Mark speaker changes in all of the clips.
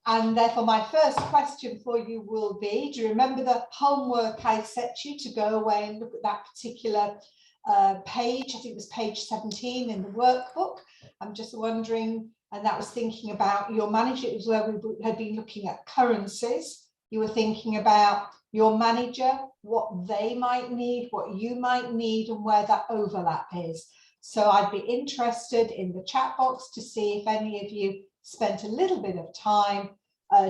Speaker 1: And therefore, my first question for you will be, do you remember the homework I set you to go away and look at that particular page? I think it was page 17 in the workbook. I'm just wondering, and that was thinking about your manager. It was where we had been looking at currencies. You were thinking about your manager, what they might need, what you might need, and where that overlap is. So I'd be interested in the chat box to see if any of you spent a little bit of time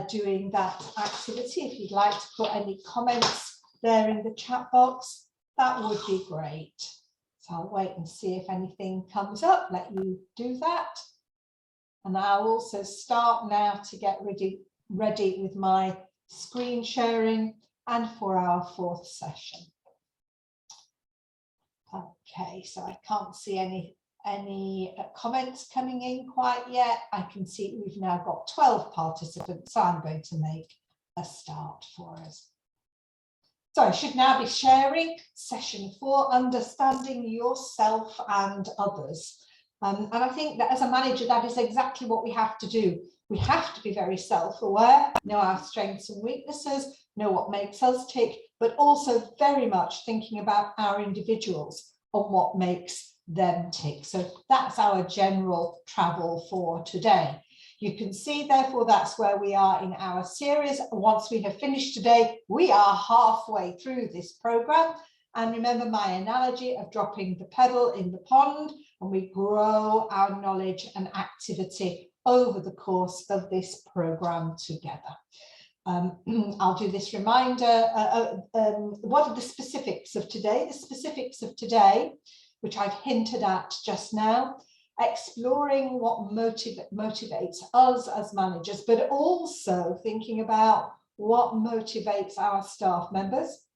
Speaker 1: doing that activity. If you'd like to put any comments there in the chat box, that would be great. So I'll wait and see if anything comes up, let you do that. And I'll also start now to get ready with my screen sharing and for our fourth session. Okay, so I can't see any comments coming in quite yet. I can see we've now got 12 participants, so I'm going to make a start for us. So I should now be sharing session 4, understanding yourself and others. And I think that as a manager, that is exactly what we have to do. We have to be very self-aware, know our strengths and weaknesses, know what makes us tick, but also very much thinking about our individuals and what makes them tick. So that's our general travel for today. You can see, therefore, that's where we are in our series. Once we have finished today, we are halfway through this program. And remember my analogy of dropping the pebble in the pond, and we grow our knowledge and activity over the course of this program together. I'll do this reminder. What are the specifics of today? The specifics of today, which I've hinted at just now, exploring what motivates us as managers, but also thinking about what motivates our staff members.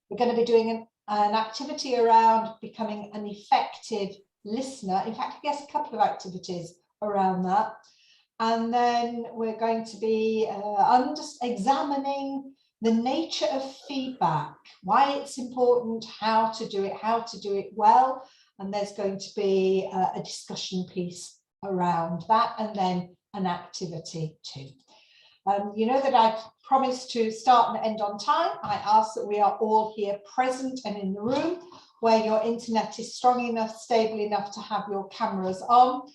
Speaker 1: We're going to be doing an activity around becoming an effective listener. In fact, I guess a couple of activities around that. And then we're going to be examining the nature of feedback, why it's important, how to do it well. And there's going to be a discussion piece around that, and then an activity too. You know that I've promised to start and end on time. I ask that we are all here present and in the room, where your internet is strong enough, stable enough to have your cameras on.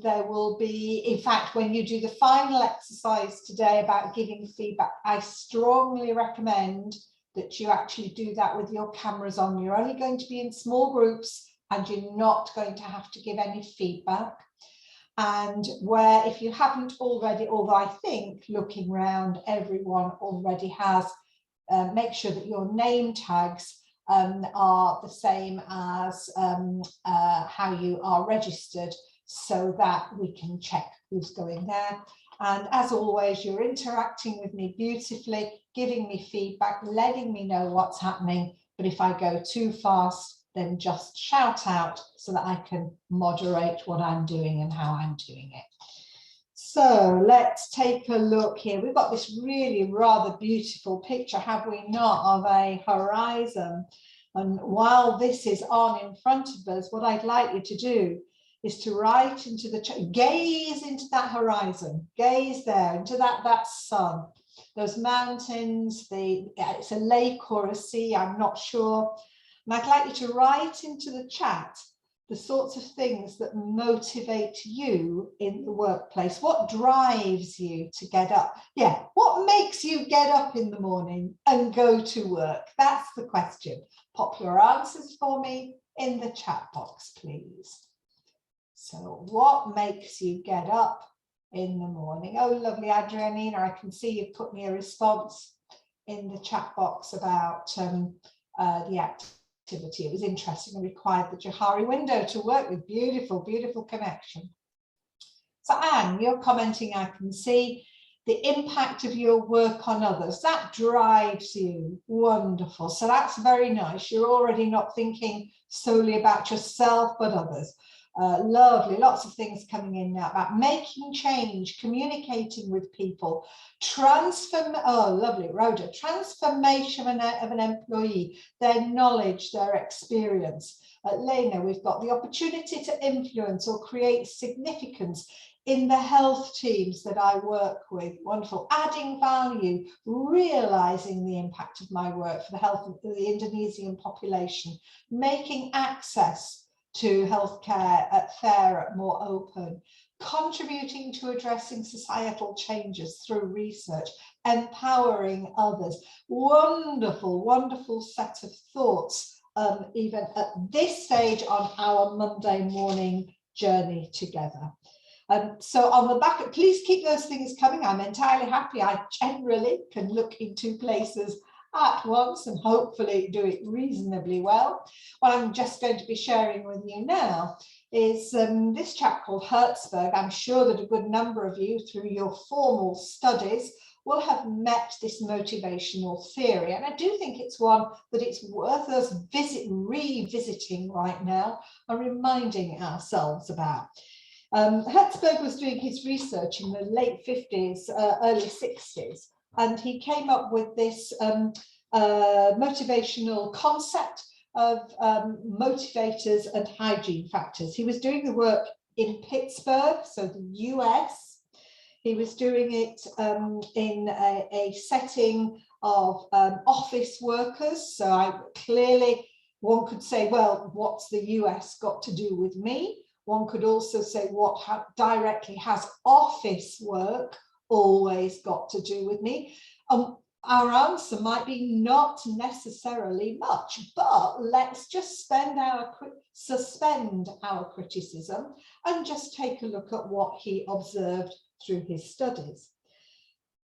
Speaker 1: There will be, in fact, when you do the final exercise today about giving feedback, I strongly recommend that you actually do that with your cameras on. You're only going to be in small groups and you're not going to have to give any feedback. And where, if you haven't already, although I think looking around everyone already has, make sure that your name tags are the same as how you are registered, so that we can check who's going there. And as always, you're interacting with me beautifully, giving me feedback, letting me know what's happening. But if I go too fast, then just shout out so that I can moderate what I'm doing and how I'm doing it. So let's take a look here. We've got this really rather beautiful picture, have we not, of a horizon. And while this is on in front of us, what I'd like you to do is to write into the chat, gaze into that horizon, gaze there into that sun, those mountains, it's a lake or a sea, I'm not sure. And I'd like you to write into the chat the sorts of things that motivate you in the workplace. What drives you to get up? Yeah, what makes you get up in the morning and go to work? That's the question. Pop your answers for me in the chat box, please. So what makes you get up in the morning? Oh, lovely, Adrianina, I can see you've put me a response in the chat box about the activity. It was interesting and required the Johari window to work with. Beautiful, beautiful connection. So Anne, you're commenting, I can see the impact of your work on others. That drives you. Wonderful. So that's very nice. You're already not thinking solely about yourself, but others. Lovely, lots of things coming in now about making change, communicating with people, oh lovely, Rhoda, transformation of an employee, their knowledge, their experience, at Lena, we've got the opportunity to influence or create significance in the health teams that I work with. Wonderful. Adding value, realizing the impact of my work for the health of the Indonesian population, making access to healthcare fairer, more open, contributing to addressing societal changes through research, empowering others. Wonderful, wonderful set of thoughts, even at this stage on our Monday morning journey together. So on the back, please keep those things coming. I'm entirely happy. I generally can look in two places at once and hopefully do it reasonably well. What I'm just going to be sharing with you now is this chap called Hertzberg. I'm sure that a good number of you through your formal studies will have met this motivational theory, and I do think it's one that it's worth us revisiting right now and reminding ourselves about. Hertzberg was doing his research in the late 50s, early 60s, and he came up with this motivational concept of motivators and hygiene factors. He was doing the work in Pittsburgh, so the US. He was doing it in a setting of office workers. So clearly one could say, well, what's the US got to do with me? One could also say, what directly has office work always got to do with me? Our answer might be not necessarily much, but let's just suspend our criticism and just take a look at what he observed through his studies.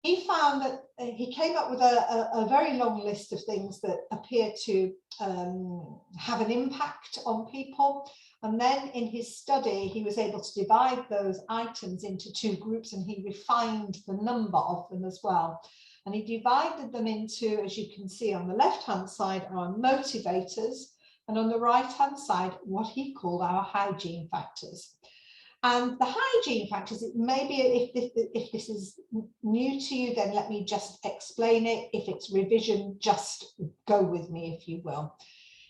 Speaker 1: He found that he came up with a very long list of things that appear to have an impact on people. And then in his study, he was able to divide those items into two groups, and he refined the number of them as well. And he divided them into, as you can see on the left-hand side, our motivators, and on the right-hand side, what he called our hygiene factors. And the hygiene factors, maybe if this is new to you, then let me just explain it. If it's revision, just go with me, if you will.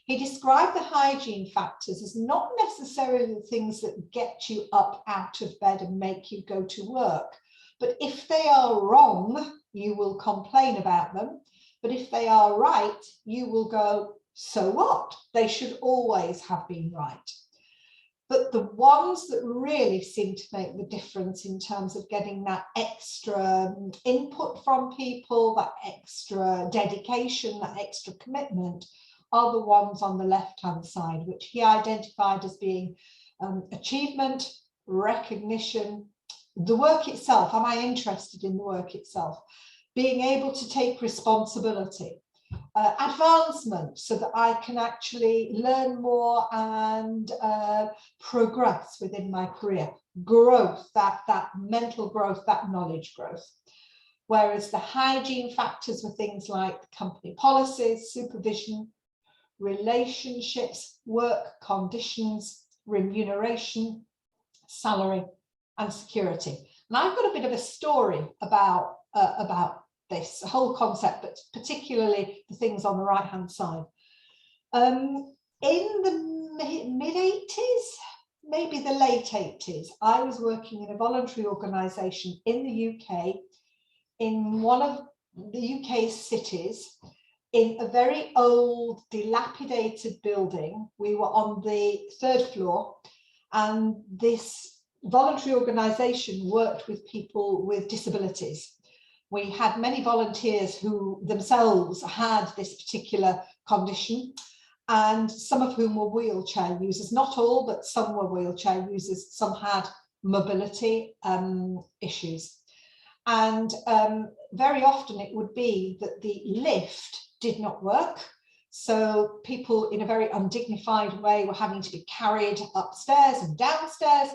Speaker 1: He described the hygiene factors as not necessarily the things that get you up out of bed and make you go to work. But if they are wrong, you will complain about them. But if they are right, you will go, so what? They should always have been right. But the ones that really seem to make the difference in terms of getting that extra input from people, that extra dedication, that extra commitment, are the ones on the left-hand side, which he identified as being achievement, recognition, the work itself. Am I interested in the work itself? Being able to take responsibility, advancement, so that I can actually learn more and progress within my career, growth, that mental growth, that knowledge growth. Whereas the hygiene factors were things like company policies, supervision, relationships, work conditions, remuneration, salary, and security. And I've got a bit of a story about this whole concept, but particularly the things on the right-hand side. In the mid-80s, maybe the late 80s, I was working in a voluntary organisation in the UK, in one of the UK's cities, in a very old, dilapidated building. We were on the 3rd floor, and this voluntary organisation worked with people with disabilities. We had many volunteers who themselves had this particular condition, and some of whom were wheelchair users. Not all, but some were wheelchair users. Some had mobility issues. And very often it would be that the lift did not work. So people in a very undignified way were having to be carried upstairs and downstairs.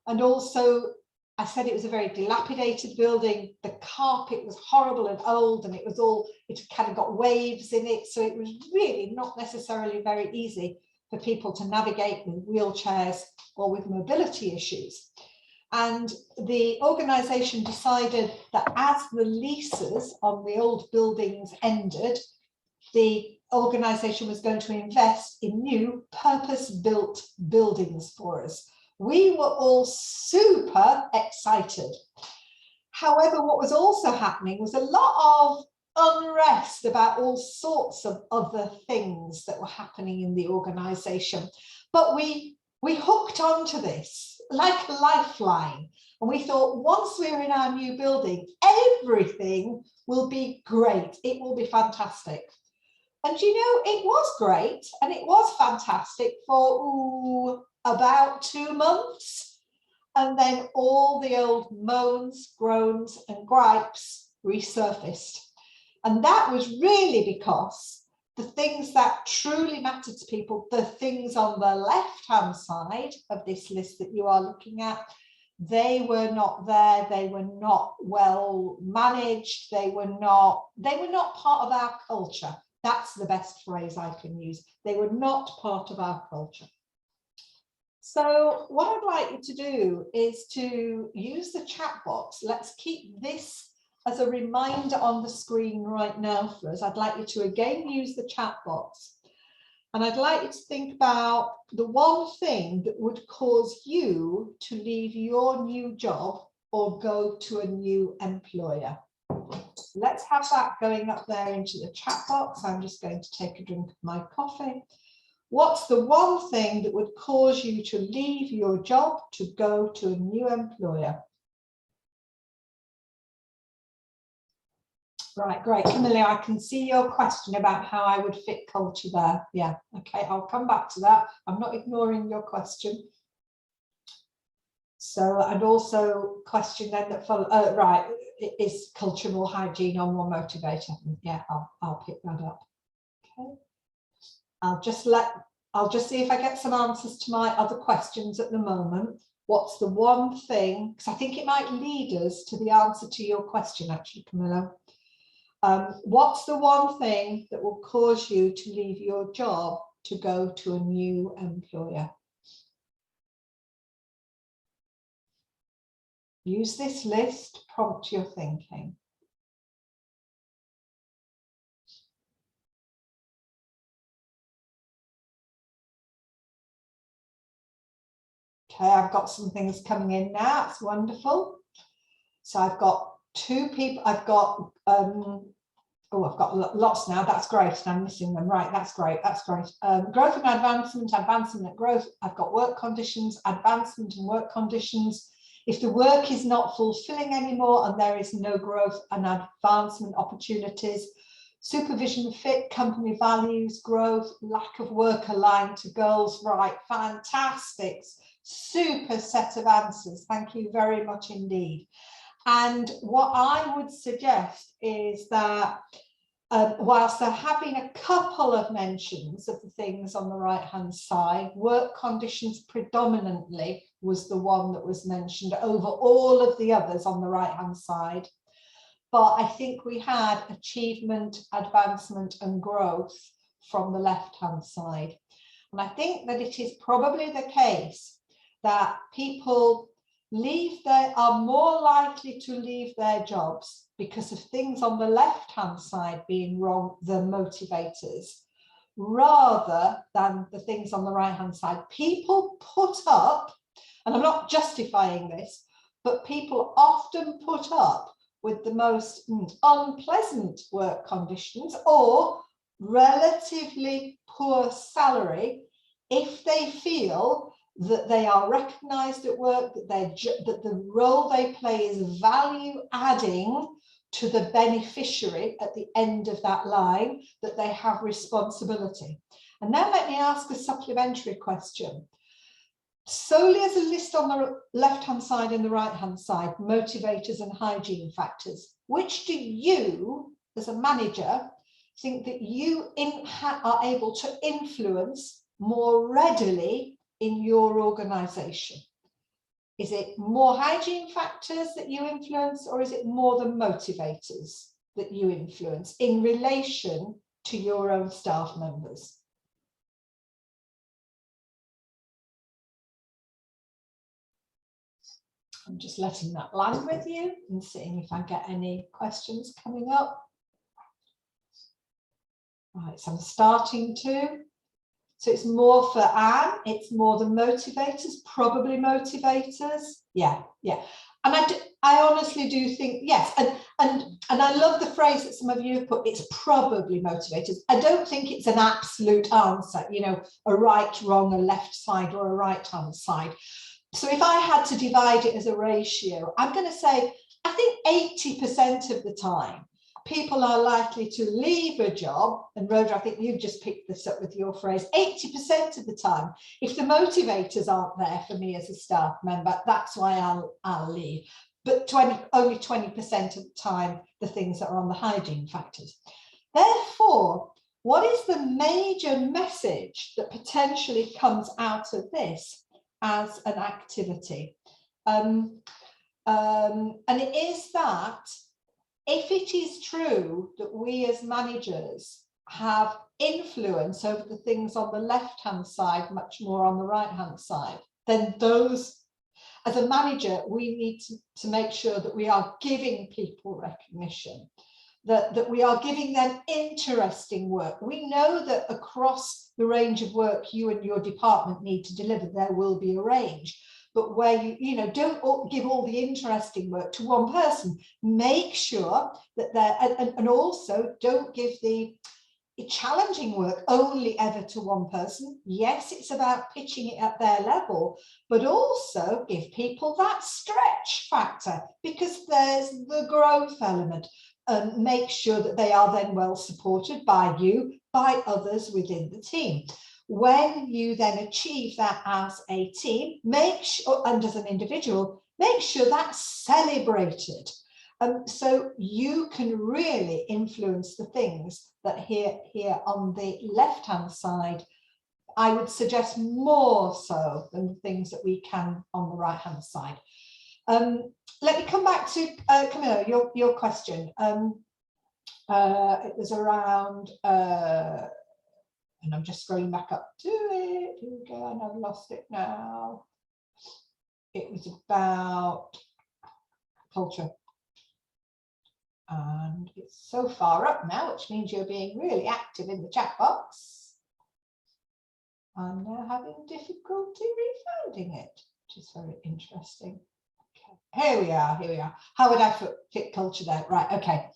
Speaker 1: And also, I said it was a very dilapidated building. The carpet was horrible and old, and it kind of got waves in it. So it was really not necessarily very easy for people to navigate with wheelchairs or with mobility issues. And the organisation decided that as the leases on the old buildings ended, the organisation was going to invest in new purpose-built buildings for us. We were all super excited. However, what was also happening was a lot of unrest about all sorts of other things that were happening in the organisation. But we hooked onto this like a lifeline. And we thought, once we're in our new building, everything will be great. It will be fantastic. And you know, it was great and it was fantastic for about 2 months. And then all the old moans, groans and gripes resurfaced. And that was really because the things that truly matter to people, the things on the left-hand side of this list that you are looking at, they were not there, they were not well managed, they were not part of our culture. That's the best phrase I can use. They were not part of our culture. So what I'd like you to do is to use the chat box. Let's keep this as a reminder on the screen right now for us. I'd like you to again use the chat box. And I'd like you to think about the one thing that would cause you to leave your new job or go to a new employer. Let's have that going up there into the chat box. I'm just going to take a drink of my coffee. What's the one thing that would cause you to leave your job to go to a new employer? Right, great. Camilla, I can see your question about how I would fit culture there. Yeah, okay, I'll come back to that. I'm not ignoring your question. So, and also question then that follow, right, is cultural hygiene or more motivator? Yeah, I'll pick that up. Okay. I'll just see if I get some answers to my other questions at the moment. What's the one thing, because I think it might lead us to the answer to your question actually, Camilla. What's the one thing that will cause you to leave your job to go to a new employer? Use this list, prompt your thinking. Okay, I've got some things coming in now. It's wonderful. So I've got 2 people. I've got I've got lots now. That's great. And I'm missing them. Right, that's great. That's great. Growth and advancement, advancement and growth. I've got work conditions, advancement and work conditions. If the work is not fulfilling anymore and there is no growth and advancement opportunities, supervision fit, company values, growth, lack of work aligned to goals. Right, fantastic. Super set of answers. Thank you very much indeed. And what I would suggest is that whilst there have been a couple of mentions of the things on the right hand side, work conditions predominantly was the one that was mentioned over all of the others on the right hand side. But I think we had achievement, advancement and growth from the left hand side. And I think that it is probably the case that people are more likely to leave their jobs because of things on the left hand side being wrong, the motivators, rather than the things on the right hand side. People put up, and I'm not justifying this, but people often put up with the most unpleasant work conditions or relatively poor salary if they feel that they are recognised at work, that the role they play is value adding to the beneficiary at the end of that line, that they have responsibility. And now let me ask a supplementary question. Solely as a list on the left-hand side and the right-hand side, motivators and hygiene factors, which do you, as a manager, think that you are able to influence more readily in your organisation? Is it more hygiene factors that you influence, or is it more the motivators that you influence in relation to your own staff members? I'm just letting that land with you and seeing if I get any questions coming up. Right, so I'm starting to. So it's more for Anne, it's more the motivators, probably motivators. Yeah, yeah. And I honestly do think, yes, and I love the phrase that some of you have put, it's probably motivators. I don't think it's an absolute answer, you know, a right, wrong, a left side or a right hand side. So if I had to divide it as a ratio, I'm going to say, I think 80% of the time, people are likely to leave a job, and Rhoda, I think you've just picked this up with your phrase, 80% of the time, if the motivators aren't there for me as a staff member, that's why I'll leave. But only 20% of the time, the things that are on the hygiene factors. Therefore, what is the major message that potentially comes out of this as an activity? And it is that if it is true that we as managers have influence over the things on the left-hand side, much more on the right-hand side, then those, as a manager, we need to make sure that we are giving people recognition, that we are giving them interesting work. We know that across the range of work you and your department need to deliver, there will be a range. But where you know, don't give all the interesting work to one person. Make sure that and also don't give the challenging work only ever to one person. Yes, it's about pitching it at their level, but also give people that stretch factor, because there's the growth element. Make sure that they are then well supported by you, by others within the team. When you then achieve that as a team, make sure, and as an individual, make sure that's celebrated. So you can really influence the things that here on the left-hand side, I would suggest more so than the things that we can on the right-hand side. Let me come back to Camilla, your question. It was around, and I'm just scrolling back up to it. Here we go, and I've lost it now. It was about culture. And it's so far up now, which means you're being really active in the chat box. I'm now having difficulty refinding it, which is very interesting. Okay, here we are, here we are. How would I fit culture there? Right, okay.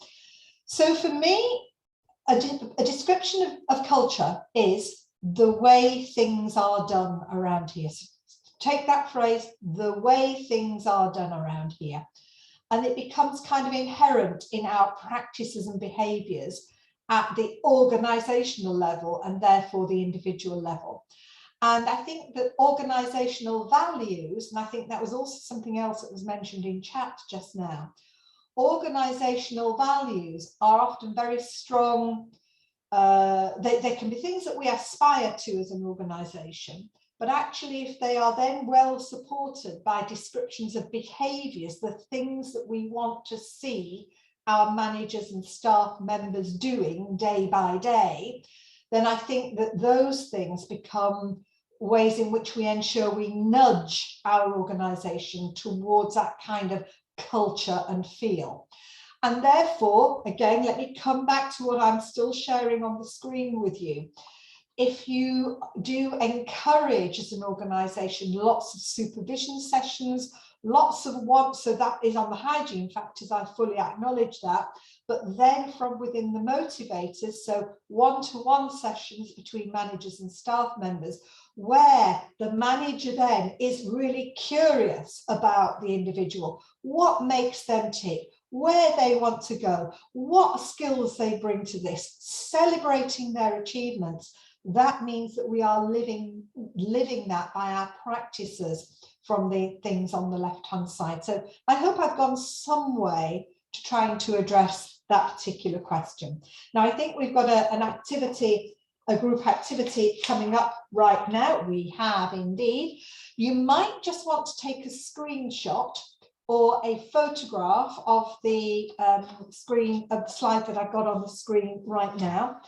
Speaker 1: So for me, a description of culture is the way things are done around here. So take that phrase, the way things are done around here. And it becomes kind of inherent in our practices and behaviours at the organisational level and therefore the individual level. And I think that organisational values, and I think that was also something else that was mentioned in chat just now, organisational values are often very strong. They can be things that we aspire to as an organisation, but actually if they are then well supported by descriptions of behaviours, the things that we want to see our managers and staff members doing day by day, then I think that those things become ways in which we ensure we nudge our organisation towards that kind of culture and feel. And therefore, again, let me come back to what I'm still sharing on the screen with you. If you do encourage as an organisation lots of supervision sessions, lots of so that is on the hygiene factors, I fully acknowledge that, but then from within the motivators, so one-to-one sessions between managers and staff members, where the manager then is really curious about the individual, what makes them tick, where they want to go, what skills they bring to this, celebrating their achievements. That means that we are living that by our practices from the things on the left-hand side. So I hope I've gone some way to trying to address that particular question. Now, I think we've got an activity, a group activity coming up right now. We have indeed. You might just want to take a screenshot or a photograph of the screen of the slide that I've got on the screen right now,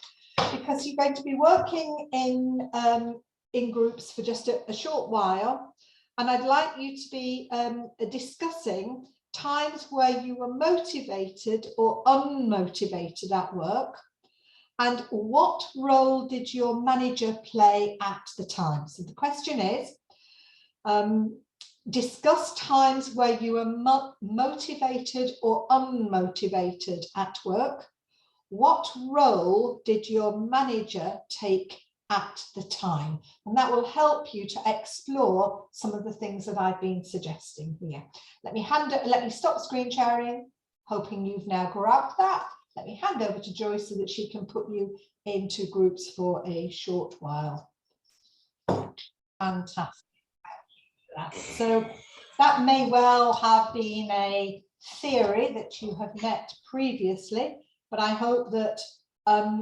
Speaker 1: because you're going to be working in groups for just a short while, and I'd like you to be discussing times where you were motivated or unmotivated at work, And what role did your manager play at the time? So the question is, discuss times where you were motivated or unmotivated at work. What role did your manager take at the time? And that will help you to explore some of the things that I've been suggesting here. Let me stop screen sharing, hoping you've now grabbed that. Let me hand over to Joyce so that she can put you into groups for a short while. Fantastic. So that may well have been a theory that you have met previously, but I hope that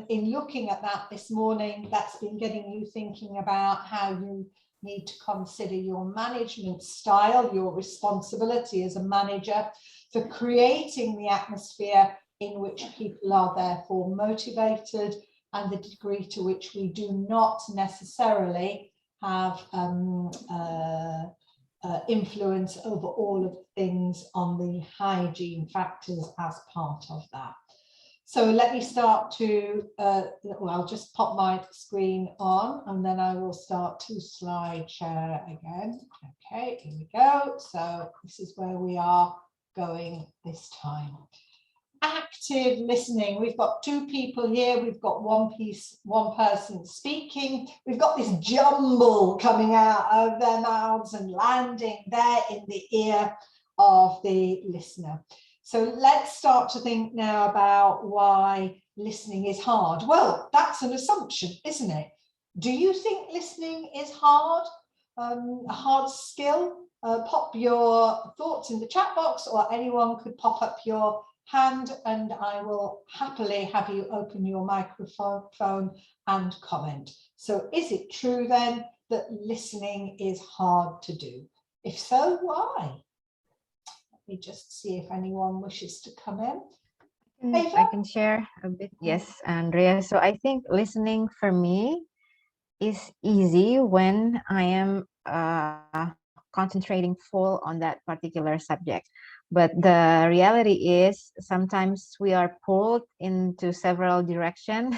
Speaker 1: in looking at that this morning, that's been getting you thinking about how you need to consider your management style, your responsibility as a manager for creating the atmosphere in which people are therefore motivated, and the degree to which we do not necessarily have influence over all of the things on the hygiene factors as part of that. So let me start to, well, I'll just pop my screen on and then I will start to slide share again. Okay, here we go. So this is where we are going this time. Active listening. We've got two people here. We've got one person speaking. We've got this jumble coming out of their mouths and landing there in the ear of the listener. So let's start to think now about why listening is hard. Well, that's an assumption, isn't it? Do you think listening is hard? A hard skill? Pop your thoughts in the chat box, or anyone could pop up your hand and I will happily have you open your microphone and comment. So is it true then that listening is hard to do? If so, why? Let me just see if anyone wishes to come in.
Speaker 2: I can share a bit. Yes, Andrea. So I think listening for me is easy when I am concentrating full on that particular subject. But the reality is sometimes we are pulled into several directions,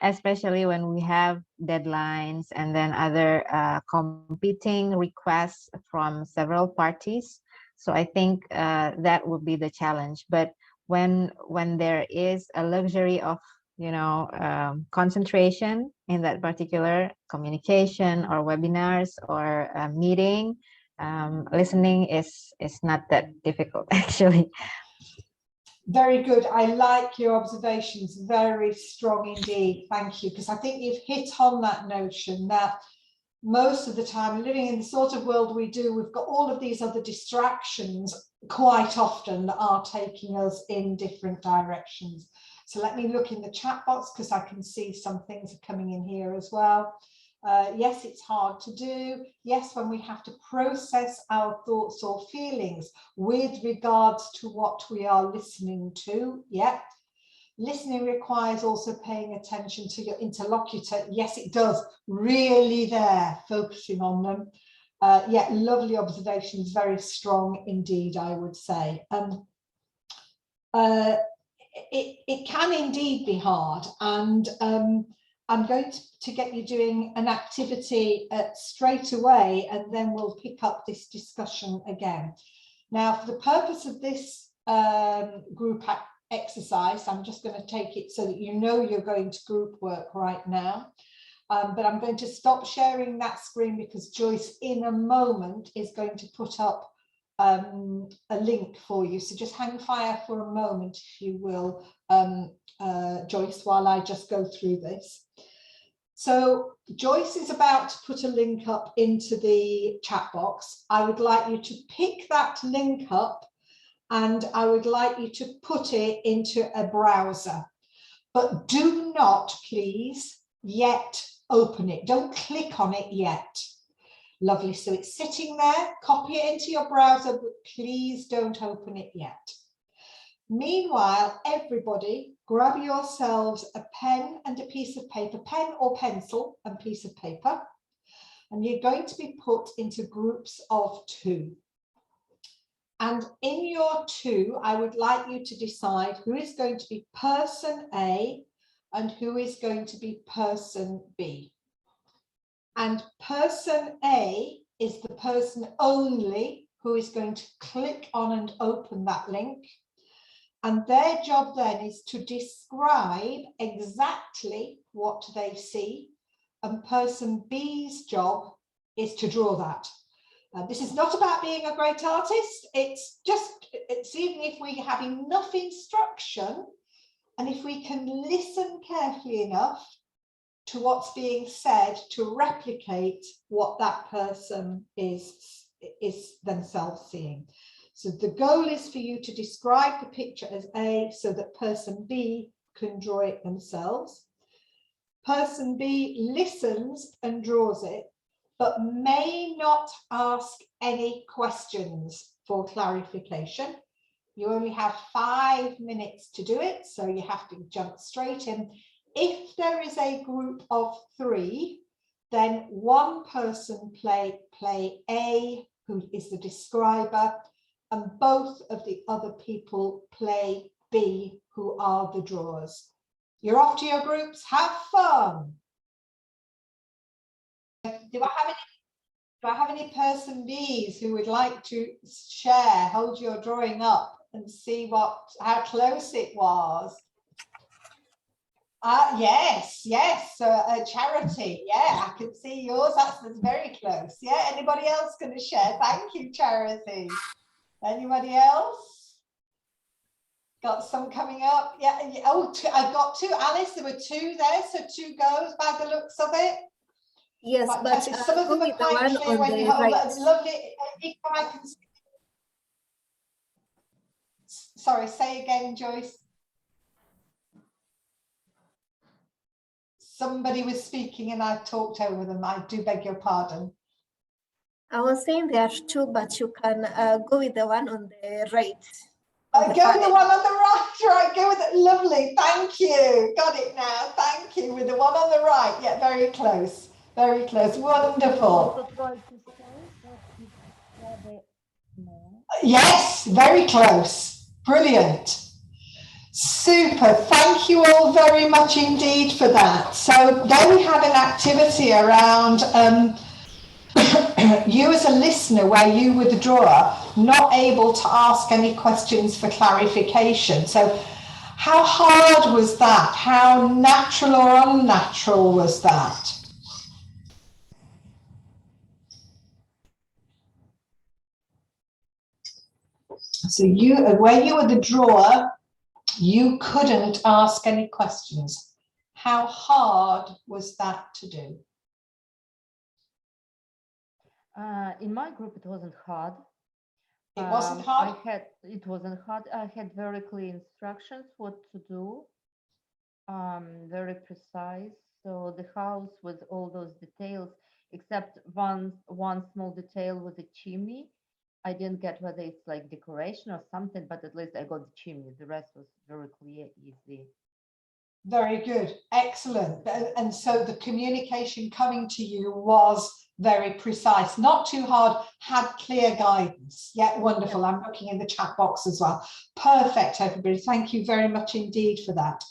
Speaker 2: especially when we have deadlines and then other competing requests from several parties. So I think that would be the challenge. But when there is a luxury of concentration in that particular communication or webinars or a meeting, listening is not that difficult actually.
Speaker 1: Very good. I like your observations. Very strong indeed. Thank you. Because I think you've hit on that notion that most of the time, living in the sort of world we do, we've got all of these other distractions quite often that are taking us in different directions. So let me look in the chat box because I can see some things are coming in here as well. Yes, it's hard to do. Yes, when we have to process our thoughts or feelings with regards to what we are listening to. Yeah. Listening requires also paying attention to your interlocutor. Yes, it does. Really there, focusing on them. Yeah, lovely observations. Very strong indeed, I would say. It can indeed be hard, and I'm going to get you doing an activity straight away, and then we'll pick up this discussion again. Now, for the purpose of this group exercise, I'm just going to take it so that you know you're going to group work right now. But I'm going to stop sharing that screen because Joyce in a moment is going to put up a link for you. So just hang fire for a moment, if you will, Joyce, while I just go through this. So Joyce is about to put a link up into the chat box. I would like you to pick that link up and I would like you to put it into a browser. But do not, please, yet open it. Don't click on it yet. Lovely. So it's sitting there. Copy it into your browser, but please don't open it yet. Meanwhile, everybody, grab yourselves a pen and a piece of paper, pen or pencil and piece of paper, and you're going to be put into groups of 2. And in your 2, I would like you to decide who is going to be person A and who is going to be person B. And person A is the person only who is going to click on and open that link. And their job then is to describe exactly what they see. And person B's job is to draw that. This is not about being a great artist. It's even if we have enough instruction and if we can listen carefully enough to what's being said to replicate what that person is themselves seeing. So the goal is for you to describe the picture as A so that person B can draw it themselves. Person B listens and draws it, but may not ask any questions for clarification. You only have 5 minutes to do it, so you have to jump straight in. If there is a group of 3, then one person play A, who is the describer, and both of the other people play B, who are the drawers. You're off to your groups. Have fun. Do I have any person Bs who would like to share? Hold your drawing up and see how close it was. Yes, Charity. Yeah, I can see yours. That's very close. Yeah, anybody else going to share? Thank you, Charity. Anybody else? Got some coming up? Yeah. Oh, I've got 2. Alice, there were 2 there, so 2 goes by the looks of it.
Speaker 3: Yes, but
Speaker 1: some of them are quite clear when you hold that. Lovely. I can see. Sorry, say again, Joyce. Somebody was speaking and I talked over them. I do beg your pardon.
Speaker 3: I was saying there are 2, but you can go with the one on the right.
Speaker 1: Go with the one on the right, go with it. Lovely, thank you. Got it now, thank you. With the one on the right, yeah, very close, wonderful. Yes, very close, brilliant. Super, thank you all very much indeed for that. So then we have an activity around you as a listener where you were the drawer, not able to ask any questions for clarification. So how hard was that? How natural or unnatural was that? So where you were the drawer, you couldn't ask any questions. How hard was that to do?
Speaker 4: In my group, it wasn't hard.
Speaker 1: It wasn't hard?
Speaker 4: It wasn't hard. I had very clear instructions what to do, very precise. So the house with all those details, except one small detail with the chimney. I didn't get whether it's like decoration or something, but at least I got the chimney. The rest was very clear, easy.
Speaker 1: Very good, excellent. And so the communication coming to you was very precise, not too hard, had clear guidance. Yeah, wonderful. Yeah. I'm looking in the chat box as well. Perfect, everybody. Thank you very much indeed for that.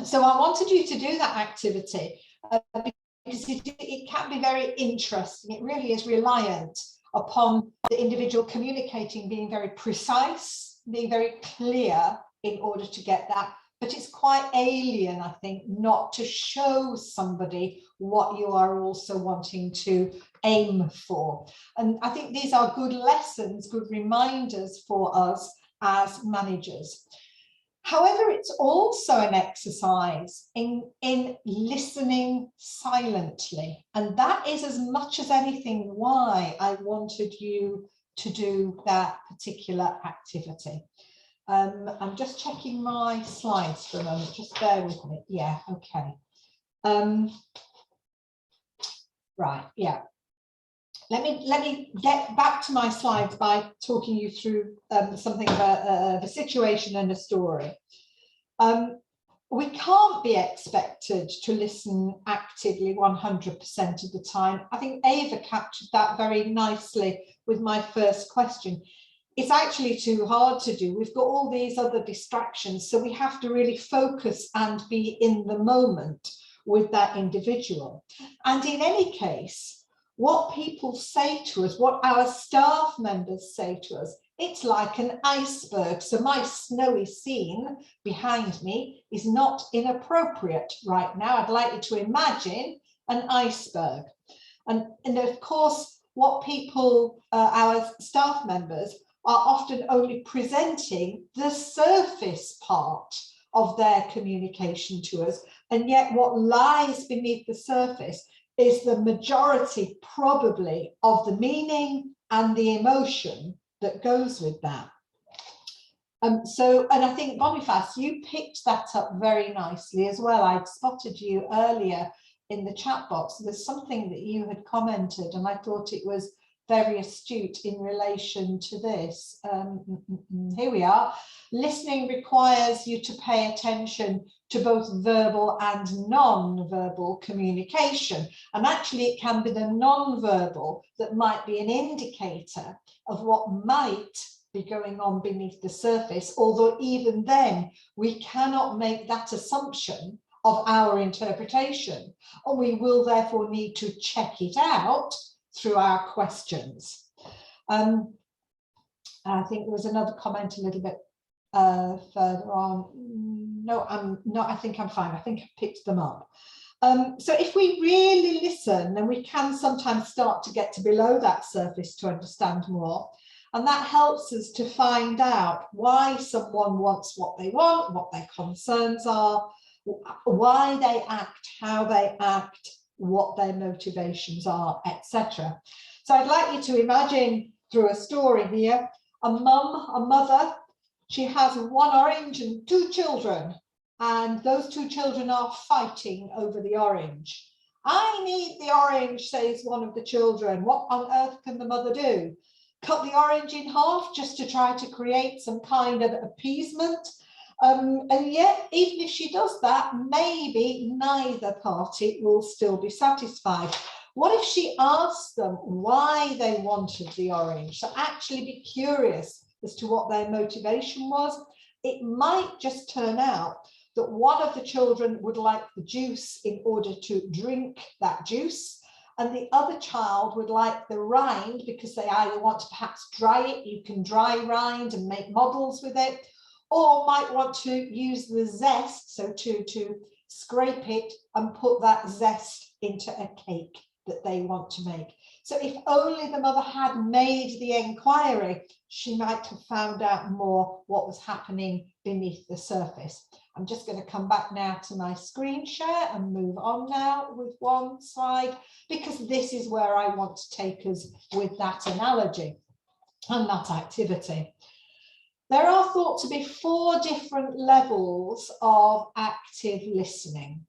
Speaker 1: So I wanted you to do that activity because it can be very interesting. It really is reliant upon the individual communicating, being very precise, being very clear in order to get that. But it's quite alien, I think, not to show somebody what you are also wanting to aim for. And I think these are good lessons, good reminders for us as managers. However, it's also an exercise in listening silently. And that is as much as anything why I wanted you to do that particular activity. I'm just checking my slides for a moment, just bear with me. Yeah, okay. Right, yeah. Let me get back to my slides by talking you through something of a situation and a story. We can't be expected to listen actively 100% of the time. I think Ava captured that very nicely with my first question. it's actually too hard to do. We've got all these other distractions, so we have to really focus and be in the moment with that individual. And in any case, what people say to us, what our staff members say to us, it's like an iceberg. So my snowy scene behind me is not inappropriate right now. I'd like you to imagine an iceberg. And of course, what people, our staff members, are often only presenting the surface part of their communication to us. And yet what lies beneath the surface is the majority, probably, of the meaning and the emotion that goes with that. And I think, Boniface, you picked that up very nicely as well. I'd spotted you earlier in the chat box. There's something that you had commented, and I thought it was very astute in relation to this. Here we are. Listening requires you to pay attention to both verbal and non-verbal communication. And actually, it can be the non-verbal that might be an indicator of what might be going on beneath the surface, although even then, we cannot make that assumption of our interpretation, and we will therefore need to check it out through our questions. I think there was another comment a little bit further on. No, I think I'm fine. I think I picked them up. So if we really listen, then we can sometimes start to get to below that surface to understand more. And that helps us to find out why someone wants what they want, what their concerns are, why they act, how they act, what their motivations are, etc. So I'd like you to imagine through a story here, a mother, she has one orange and two children, and those two children are fighting over the orange. I need the orange, says one of the children. What on earth can the mother do? Cut the orange in half just to try to create some kind of appeasement? And yet, even if she does that, maybe neither party will still be satisfied. What if she asked them why they wanted the orange? So actually be curious as to what their motivation was. It might just turn out that one of the children would like the juice in order to drink that juice, and the other child would like the rind because they either want to perhaps dry it, you can dry rind and make models with it, or might want to use the zest, so to scrape it and put that zest into a cake that they want to make. So if only the mother had made the inquiry, she might have found out more what was happening beneath the surface. I'm just going to come back now to my screen share and move on now with one slide, because this is where I want to take us with that analogy and that activity. There are thought to be 4 different levels of active listening,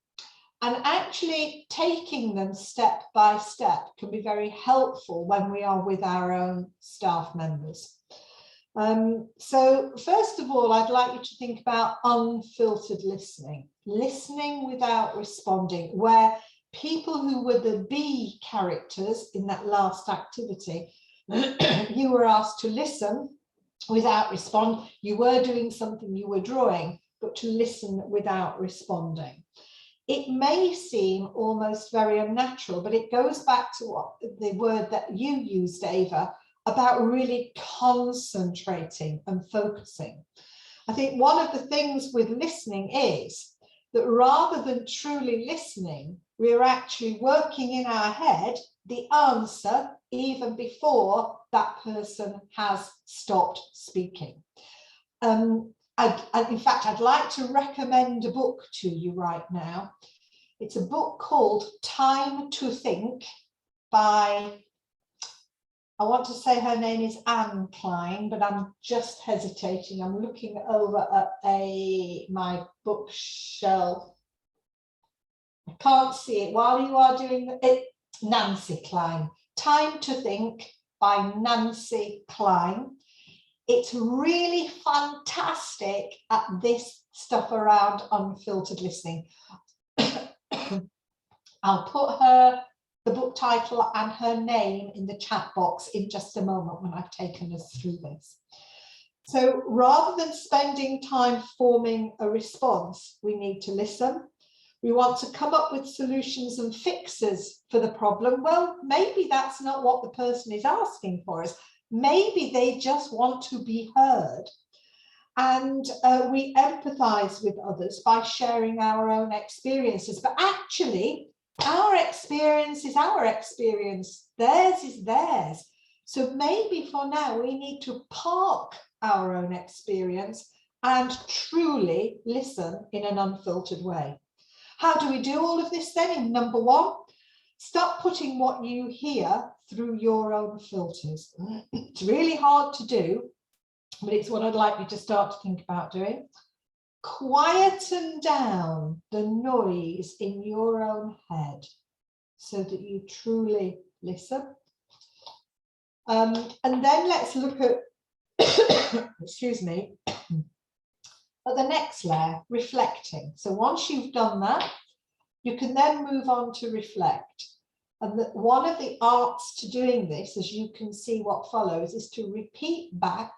Speaker 1: and actually taking them step by step can be very helpful when we are with our own staff members. So first of all, I'd like you to think about unfiltered listening, listening without responding, where people who were the B characters in that last activity, you were asked to listen without respond. You were doing something, you were drawing, but to listen without responding. It may seem almost very unnatural, but it goes back to what the word that you used, Ava, about really concentrating and focusing. I think one of the things with listening is that rather than truly listening, we're actually working in our head the answer even before that person has stopped speaking. In fact, I'd like to recommend a book to you right now. It's a book called Time to Think by, I want to say her name is Anne Klein, but I'm just hesitating. I'm looking over at my bookshelf. I can't see it while you are doing it. Nancy Klein. Time to Think by Nancy Klein. It's really fantastic at this stuff around unfiltered listening. I'll put her the book title and her name in the chat box in just a moment when I've taken us through this. So rather than spending time forming a response, we need to listen. We want to come up with solutions and fixes for the problem. Well, maybe that's not what the person is asking for us. Maybe they just want to be heard. And we empathize with others by sharing our own experiences. But actually, our experience is our experience. Theirs is theirs. So maybe for now, we need to park our own experience and truly listen in an unfiltered way. How do we do all of this then? In number one, stop putting what you hear through your own filters. It's really hard to do, but it's what I'd like you to start to think about doing. Quieten down the noise in your own head so that you truly listen. And then let's look at, excuse me, at the next layer, reflecting. So once you've done that, you can then move on to reflect. And one of the arts to doing this, as you can see what follows, is to repeat back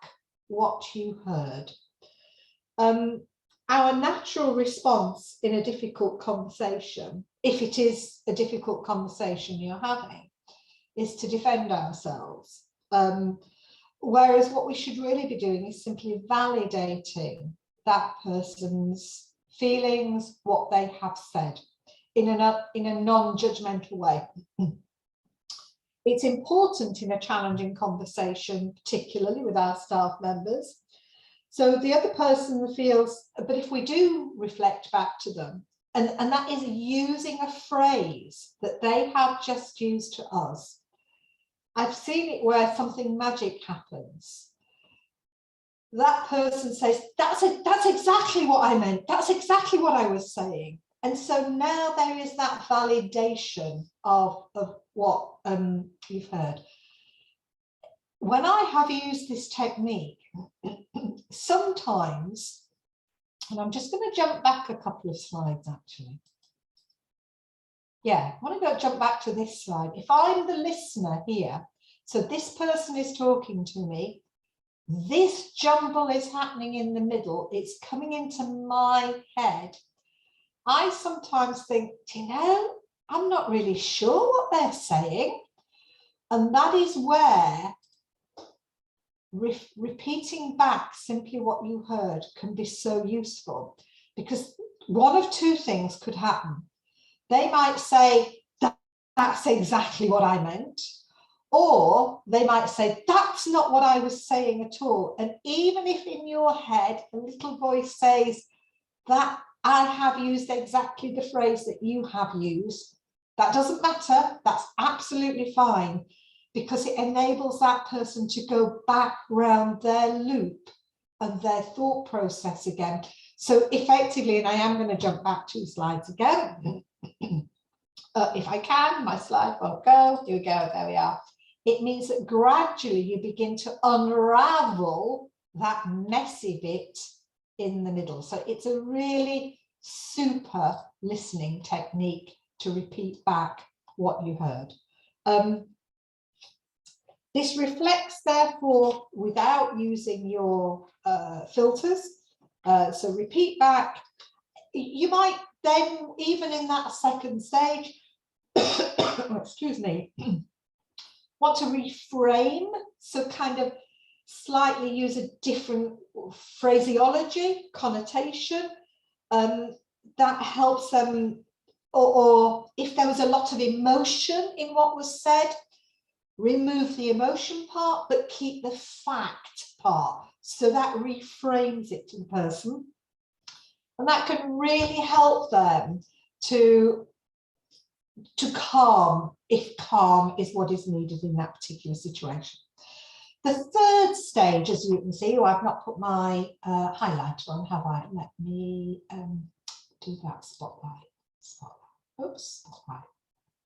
Speaker 1: what you heard. Our natural response in a difficult conversation, if it is a difficult conversation you're having, is to defend ourselves. Whereas what we should really be doing is simply validating that person's feelings, what they have said, in a non-judgmental way. It's important in a challenging conversation, particularly with our staff members. So the other person feels, but if we do reflect back to them, and that is using a phrase that they have just used to us, I've seen it where something magic happens. That person says, that's exactly what I meant. That's exactly what I was saying. And so now there is that validation of what you've heard. When I have used this technique, sometimes, and I'm just going to jump back a couple of slides actually. Yeah, I want to jump back to this slide. If I'm the listener here, so this person is talking to me, this jumble is happening in the middle, it's coming into my head. I sometimes think, do you know, I'm not really sure what they're saying. And that is where repeating back simply what you heard can be so useful, because one of two things could happen. They might say, that's exactly what I meant. Or they might say, that's not what I was saying at all. And even if in your head, a little voice says that I have used exactly the phrase that you have used, that doesn't matter. That's absolutely fine, because it enables that person to go back round their loop and their thought process again. So effectively, and I am going to jump back 2 slides again. If I can, my slide won't go. Here we go, there we are. It means that gradually you begin to unravel that messy bit in the middle. So it's a really super listening technique to repeat back what you heard. This reflects, therefore, without using your filters. So repeat back. You might then, even in that second stage, excuse me, want to reframe, so kind of slightly use a different phraseology, connotation, that helps them, or if there was a lot of emotion in what was said, remove the emotion part, but keep the fact part. So that reframes it to the person. And that can really help them to calm, if calm is what is needed in that particular situation. The third stage, as you can see, I've not put my highlighter on, have I? Let me do that spotlight. Oops, spotlight.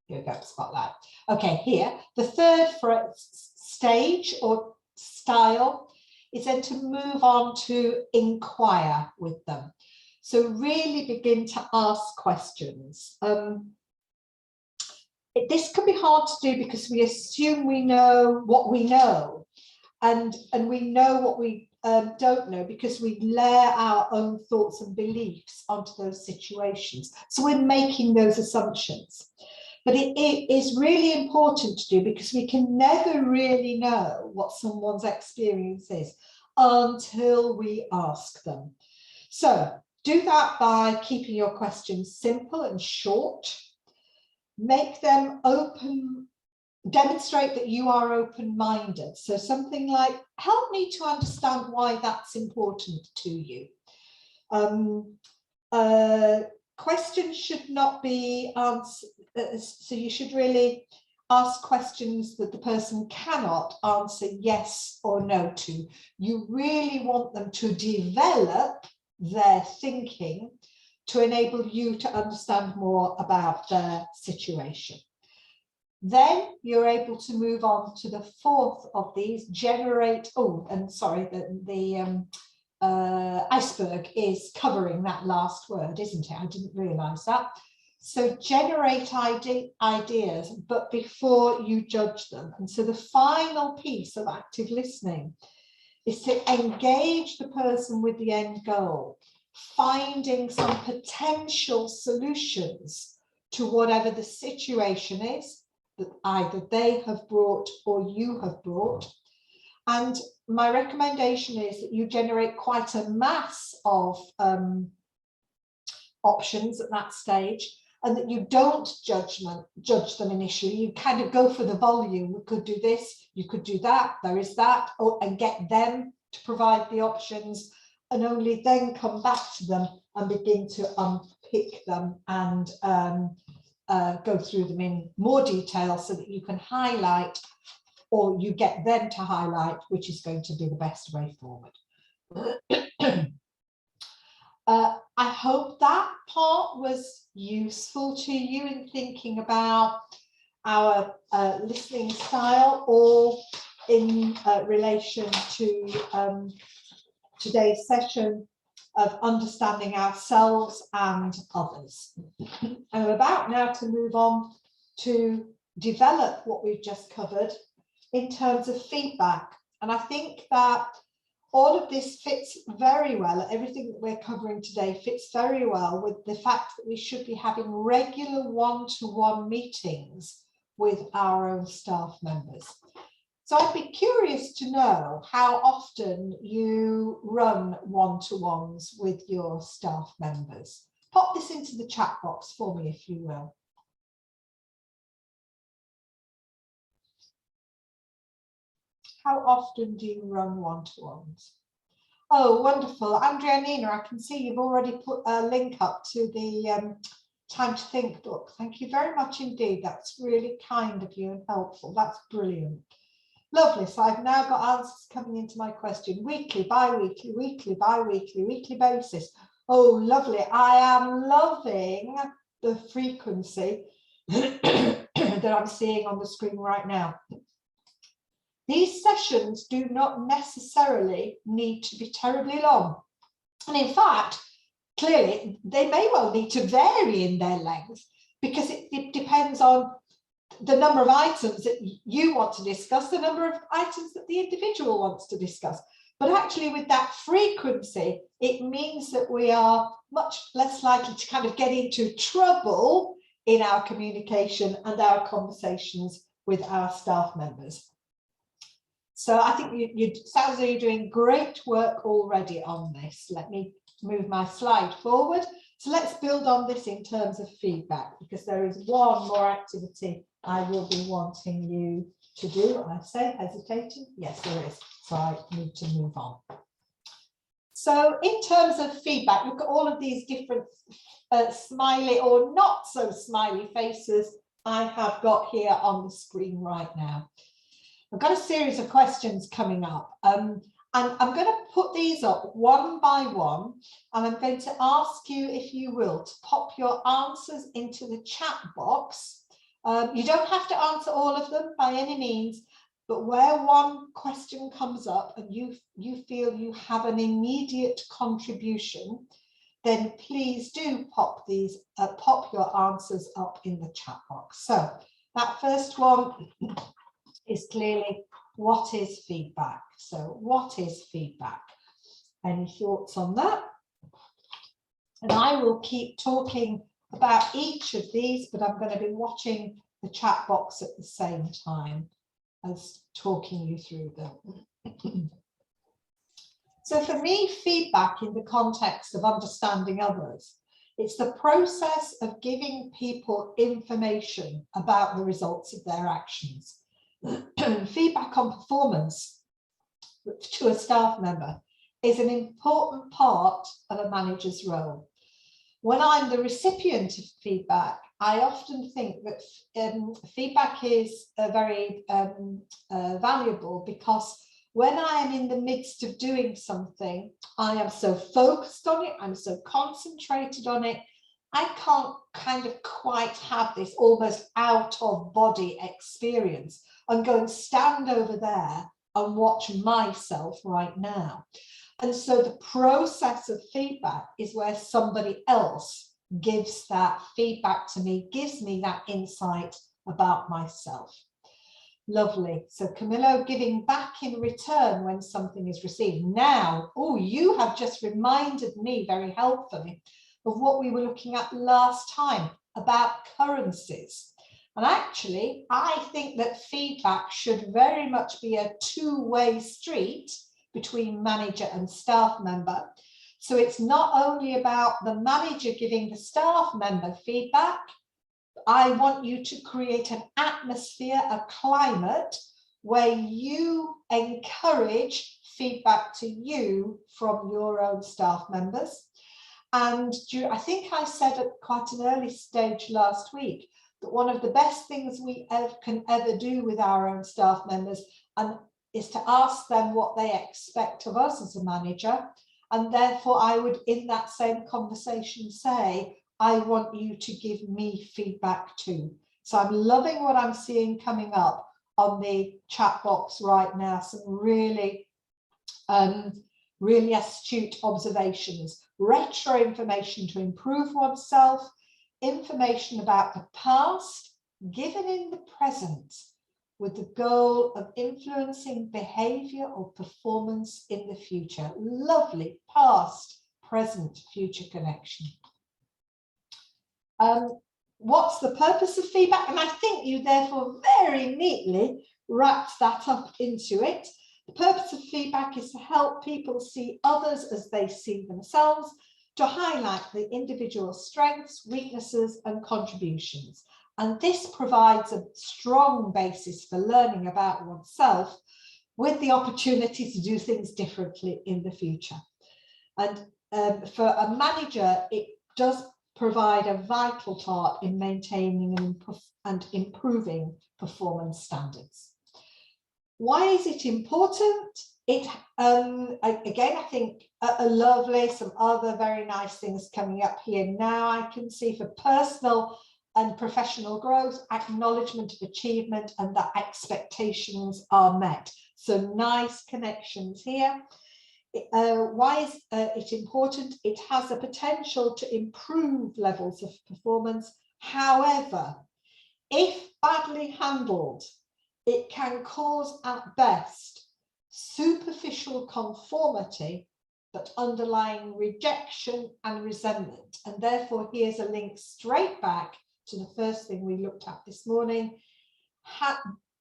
Speaker 1: Here we go, spotlight. Okay, here, the third stage or style is then to move on to inquire with them. So really begin to ask questions. This can be hard to do because we assume we know what we know, and we know what we don't know because we layer our own thoughts and beliefs onto those situations. So we're making those assumptions. But it is really important to do because we can never really know what someone's experience is until we ask them. So do that by keeping your questions simple and short. Make them open, demonstrate that you are open-minded. So something like, help me to understand why that's important to you. Questions should not be answered, so you should really ask questions that the person cannot answer yes or no to. You really want them to develop their thinking to enable you to understand more about their situation. Then you're able to move on to the fourth of these, generate, oh, and sorry, the iceberg is covering that last word, isn't it? I didn't realize that. So generate ideas, but before you judge them. And so the final piece of active listening is to engage the person with the end goal, finding some potential solutions to whatever the situation is that either they have brought or you have brought. And my recommendation is that you generate quite a mass of options at that stage, and that you don't judge them initially. You kind of go for the volume. We could do this, you could do that, there is that, and get them to provide the options, and only then come back to them and begin to unpick them and go through them in more detail so that you can highlight, or you get them to highlight, which is going to be the best way forward. I hope that part was useful to you in thinking about our listening style, or in relation to today's session of understanding ourselves and others. I'm about now to move on to develop what we've just covered in terms of feedback. And I think that all of this fits very well, everything that we're covering today fits very well with the fact that we should be having regular one-to-one meetings with our own staff members. So I'd be curious to know how often you run one-to-ones with your staff members. Pop this into the chat box for me, if you will. How often do you run one-to-ones? Oh, wonderful. Andrea, Nina, I can see you've already put a link up to the Time to Think book. Thank you very much indeed. That's really kind of you and helpful. That's brilliant. Lovely. So I've now got answers coming into my question. Weekly, bi-weekly, weekly, bi-weekly, weekly basis. Oh, lovely. I am loving the frequency that I'm seeing on the screen right now. These sessions do not necessarily need to be terribly long. And in fact, clearly, they may well need to vary in their length, because it depends on the number of items that you want to discuss, the number of items that the individual wants to discuss. But actually with that frequency, it means that we are much less likely to kind of get into trouble in our communication and our conversations with our staff members. So I think you sounds like you're doing great work already on this. Let me move my slide forward. So let's build on this in terms of feedback, because there is one more activity I will be wanting you to do. I say hesitating. Yes, there is. So I need to move on. So in terms of feedback, look at all of these different smiley or not so smiley faces I have got here on the screen right now. I've got a series of questions coming up, and I'm going to put these up one by one, and I'm going to ask you, if you will, to pop your answers into the chat box. You don't have to answer all of them by any means, but where one question comes up and you feel you have an immediate contribution, then please do pop your answers up in the chat box. So That first one is clearly, what is feedback? So what is feedback? Any thoughts on that? And I will keep talking about each of these, but I'm going to be watching the chat box at the same time as talking you through them. So for me, feedback in the context of understanding others, it's the process of giving people information about the results of their actions. Feedback on performance to a staff member is an important part of a manager's role. When I'm the recipient of feedback, I often think that feedback is very valuable, because when I am in the midst of doing something, I am so focused on it, I'm so concentrated on it, I can't kind of quite have this almost out of body experience and go and stand over there and watch myself right now. And so the process of feedback is where somebody else gives that feedback to me, gives me that insight about myself. Lovely. So Camillo, giving back in return when something is received. Now, oh, you have just reminded me very helpfully of what we were looking at last time about currencies. And actually, I think that feedback should very much be a two-way street between manager and staff member. So it's not only about the manager giving the staff member feedback. I want you to create an atmosphere, a climate where you encourage feedback to you from your own staff members. And I think I said at quite an early stage last week that one of the best things we can ever do with our own staff members is to ask them what they expect of us as a manager. And therefore, I would, in that same conversation, say, I want you to give me feedback too. So I'm loving what I'm seeing coming up on the chat box right now. Some really, really astute observations, retro information to improve oneself, information about the past given in the present with the goal of influencing behavior or performance in the future. Lovely past, present, future connection. What's the purpose of feedback? And I think you therefore very neatly wrapped that up into it. The purpose of feedback is to help people see others as they see themselves, to highlight the individual strengths, weaknesses, and contributions. And this provides a strong basis for learning about oneself with the opportunity to do things differently in the future. And for a manager, it does provide a vital part in maintaining and improving performance standards. Why is it important? It again, I think lovely, some other very nice things coming up here now. I can see for personal and professional growth, acknowledgement of achievement, and that expectations are met. So nice connections here. Why is it important? It has the potential to improve levels of performance. However, if badly handled, it can cause at best superficial conformity, but underlying rejection and resentment. And therefore, here's a link straight back to the first thing we looked at this morning.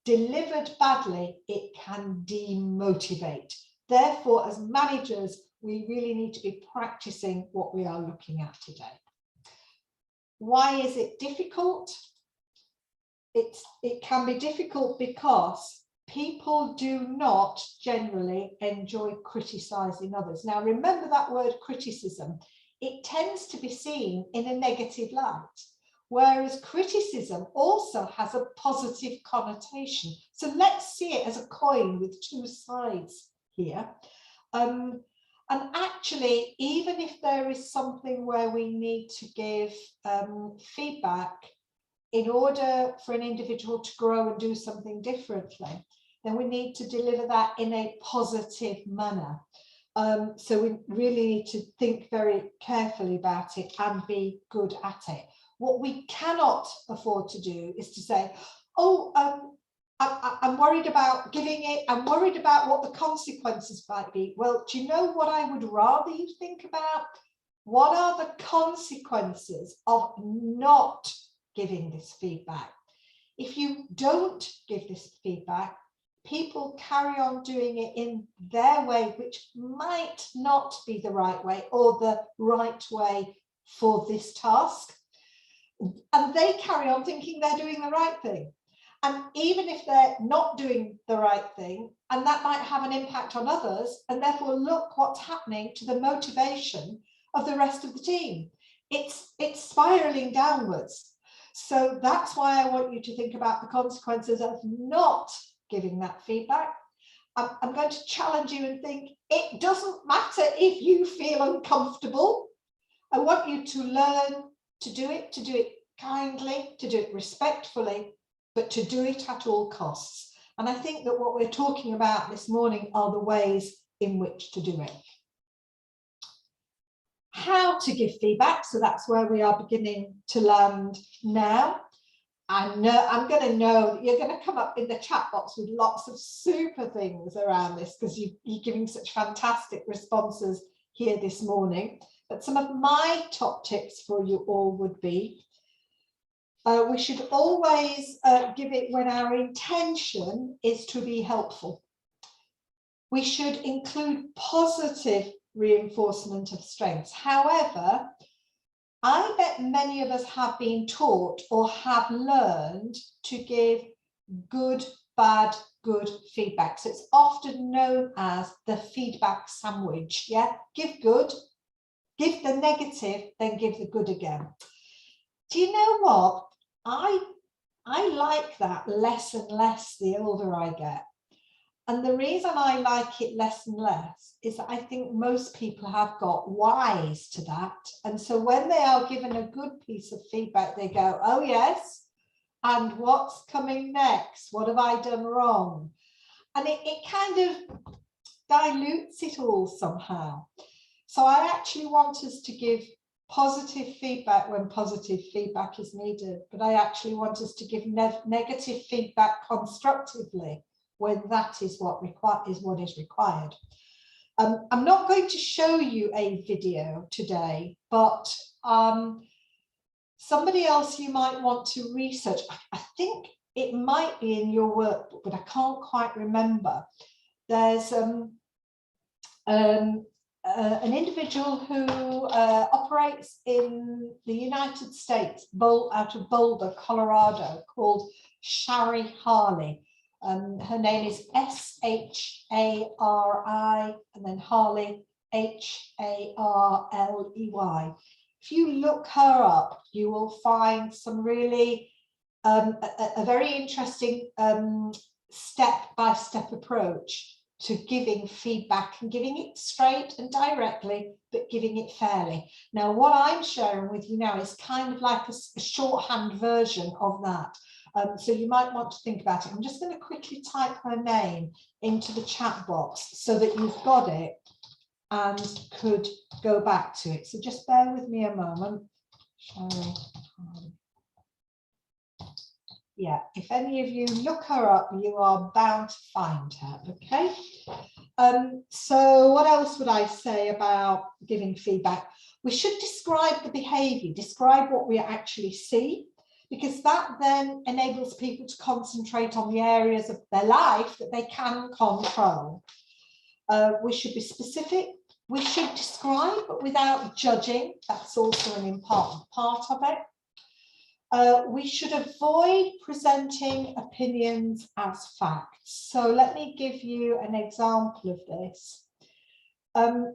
Speaker 1: Delivered badly, it can demotivate. Therefore, as managers, we really need to be practicing what we are looking at today. Why is it difficult? It can be difficult because people do not generally enjoy criticizing others. Now, remember that word criticism. It tends to be seen in a negative light, whereas criticism also has a positive connotation. So let's see it as a coin with two sides here. And actually, even if there is something where we need to give feedback in order for an individual to grow and do something differently, then we need to deliver that in a positive manner. So we really need to think very carefully about it and be good at it. What we cannot afford to do is to say, oh, I'm worried about giving it, I'm worried about what the consequences might be. Well, do you know what I would rather you think about? What are the consequences of not giving this feedback? If you don't give this feedback, people carry on doing it in their way, which might not be the right way or the right way for this task. And they carry on thinking they're doing the right thing. And even if they're not doing the right thing, and that might have an impact on others, and therefore look what's happening to the motivation of the rest of the team. It's spiraling downwards. So that's why I want you to think about the consequences of not giving that feedback. I'm going to challenge you and think it doesn't matter if you feel uncomfortable. I want you to learn to do it kindly, to do it respectfully, but to do it at all costs. And I think that what we're talking about this morning are the ways in which to do it. How to give feedback, so that's where we are beginning to land now. And I'm going to know that you're going to come up in the chat box with lots of super things around this, because you're giving such fantastic responses here this morning. But some of my top tips for you all would be, we should always give it when our intention is to be helpful. We should include positive reinforcement of strengths. However, I bet many of us have been taught or have learned to give good, bad, good feedback. So it's often known as the feedback sandwich. Yeah, give good, give the negative, then give the good again. Do you know what? I like that less and less the older I get. And the reason I like it less and less is that I think most people have got wise to that. And so when they are given a good piece of feedback, they go, oh yes, and what's coming next? What have I done wrong? And it kind of dilutes it all somehow. So I actually want us to give positive feedback when positive feedback is needed, but I actually want us to give negative feedback constructively when that is what is required. I'm not going to show you a video today, but somebody else you might want to research. I think it might be in your workbook, but I can't quite remember. There's an individual who operates in the United States, out of Boulder, Colorado, called Shari Harley. Her name is S-H-A-R-I, and then Harley, H-A-R-L-E-Y. If you look her up, you will find some really a very interesting step-by-step approach to giving feedback and giving it straight and directly, but giving it fairly. Now, what I'm sharing with you now is kind of like a shorthand version of that. So you might want to think about it. I'm just going to quickly type her name into the chat box so that you've got it and could go back to it. So just bear with me a moment. Yeah, if any of you look her up, you are bound to find her, okay? So what else would I say about giving feedback? We should describe the behaviour, describe what we actually see, because that then enables people to concentrate on the areas of their life that they can control. We should be specific. We should describe, but without judging. That's also an important part of it. We should avoid presenting opinions as facts. So let me give you an example of this.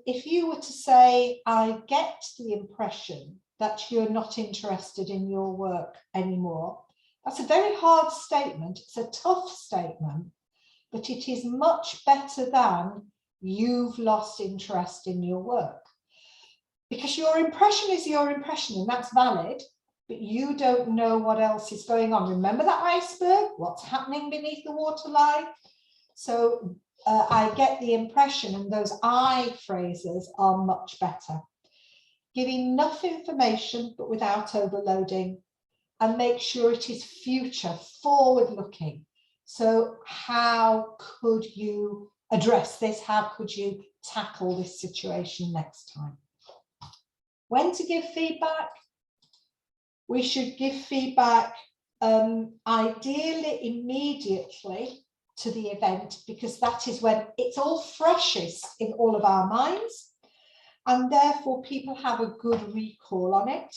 Speaker 1: If you were to say, I get the impression that you're not interested in your work anymore, that's a very hard statement. It's a tough statement, but it is much better than you've lost interest in your work. Because your impression is your impression, and that's valid, but you don't know what else is going on. Remember that iceberg? What's happening beneath the waterline? So I get the impression, and those I phrases are much better. Give enough information, but without overloading. and make sure it is future forward looking. So how could you address this? How could you tackle this situation next time? When to give feedback? We should give feedback ideally immediately to the event, because that is when it's all freshest in all of our minds, and therefore people have a good recall on it.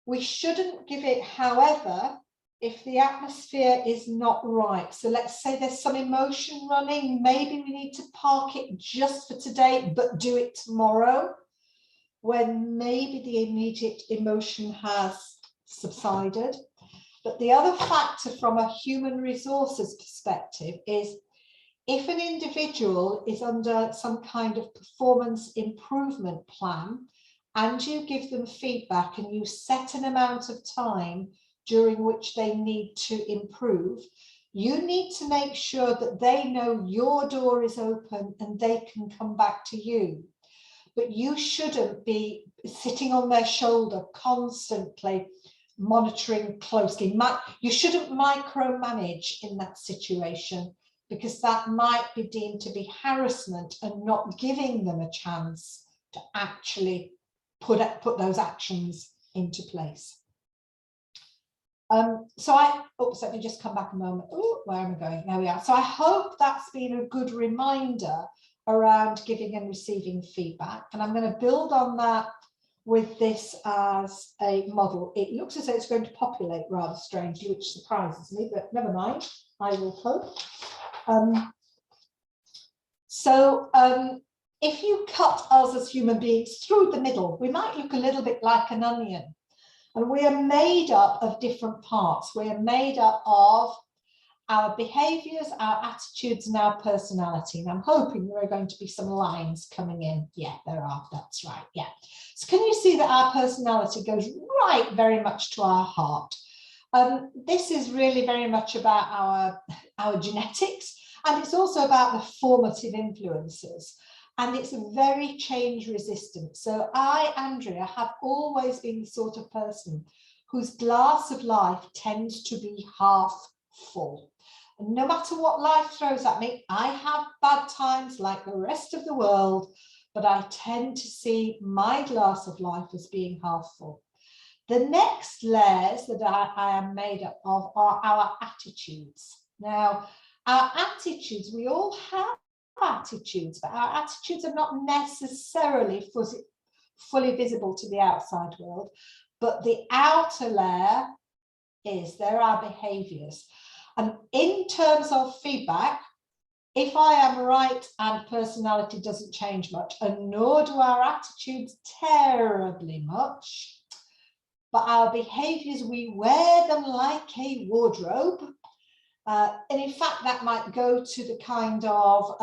Speaker 1: We shouldn't give it, however, if the atmosphere is not right. So let's say there's some emotion running, maybe we need to park it just for today, but do it tomorrow, when maybe the immediate emotion has subsided. But the other factor from a human resources perspective is if an individual is under some kind of performance improvement plan and you give them feedback and you set an amount of time during which they need to improve, you need to make sure that they know your door is open and they can come back to you. But you shouldn't be sitting on their shoulder constantly monitoring closely. You shouldn't micromanage in that situation, because that might be deemed to be harassment and not giving them a chance to actually put those actions into place. Let me just come back a moment. Oh, where am I going? There we are. So I hope that's been a good reminder around giving and receiving feedback. And I'm going to build on that with this as a model. It looks as though it's going to populate rather strangely, which surprises me, but never mind, I will cope. If you cut us as human beings through the middle, we might look a little bit like an onion. And we are made up of different parts. We are made up of our behaviours, our attitudes, and our personality. And I'm hoping there are going to be some lines coming in. Yeah, there are. That's right. Yeah. So can you see that our personality goes right very much to our heart? This is really very much about our genetics, and it's also about the formative influences. And it's very change resistant. So I, Andrea, have always been the sort of person whose glass of life tends to be half full. And no matter what life throws at me, I have bad times like the rest of the world, but I tend to see my glass of life as being half full. The next layers that I am made up of are our attitudes. Now, our attitudes, we all have attitudes, but our attitudes are not necessarily fully visible to the outside world, but the outer layer is, there are behaviors. And in terms of feedback, if I am right and personality doesn't change much, and nor do our attitudes terribly much, but our behaviors, we wear them like a wardrobe. And in fact, that might go to the kind of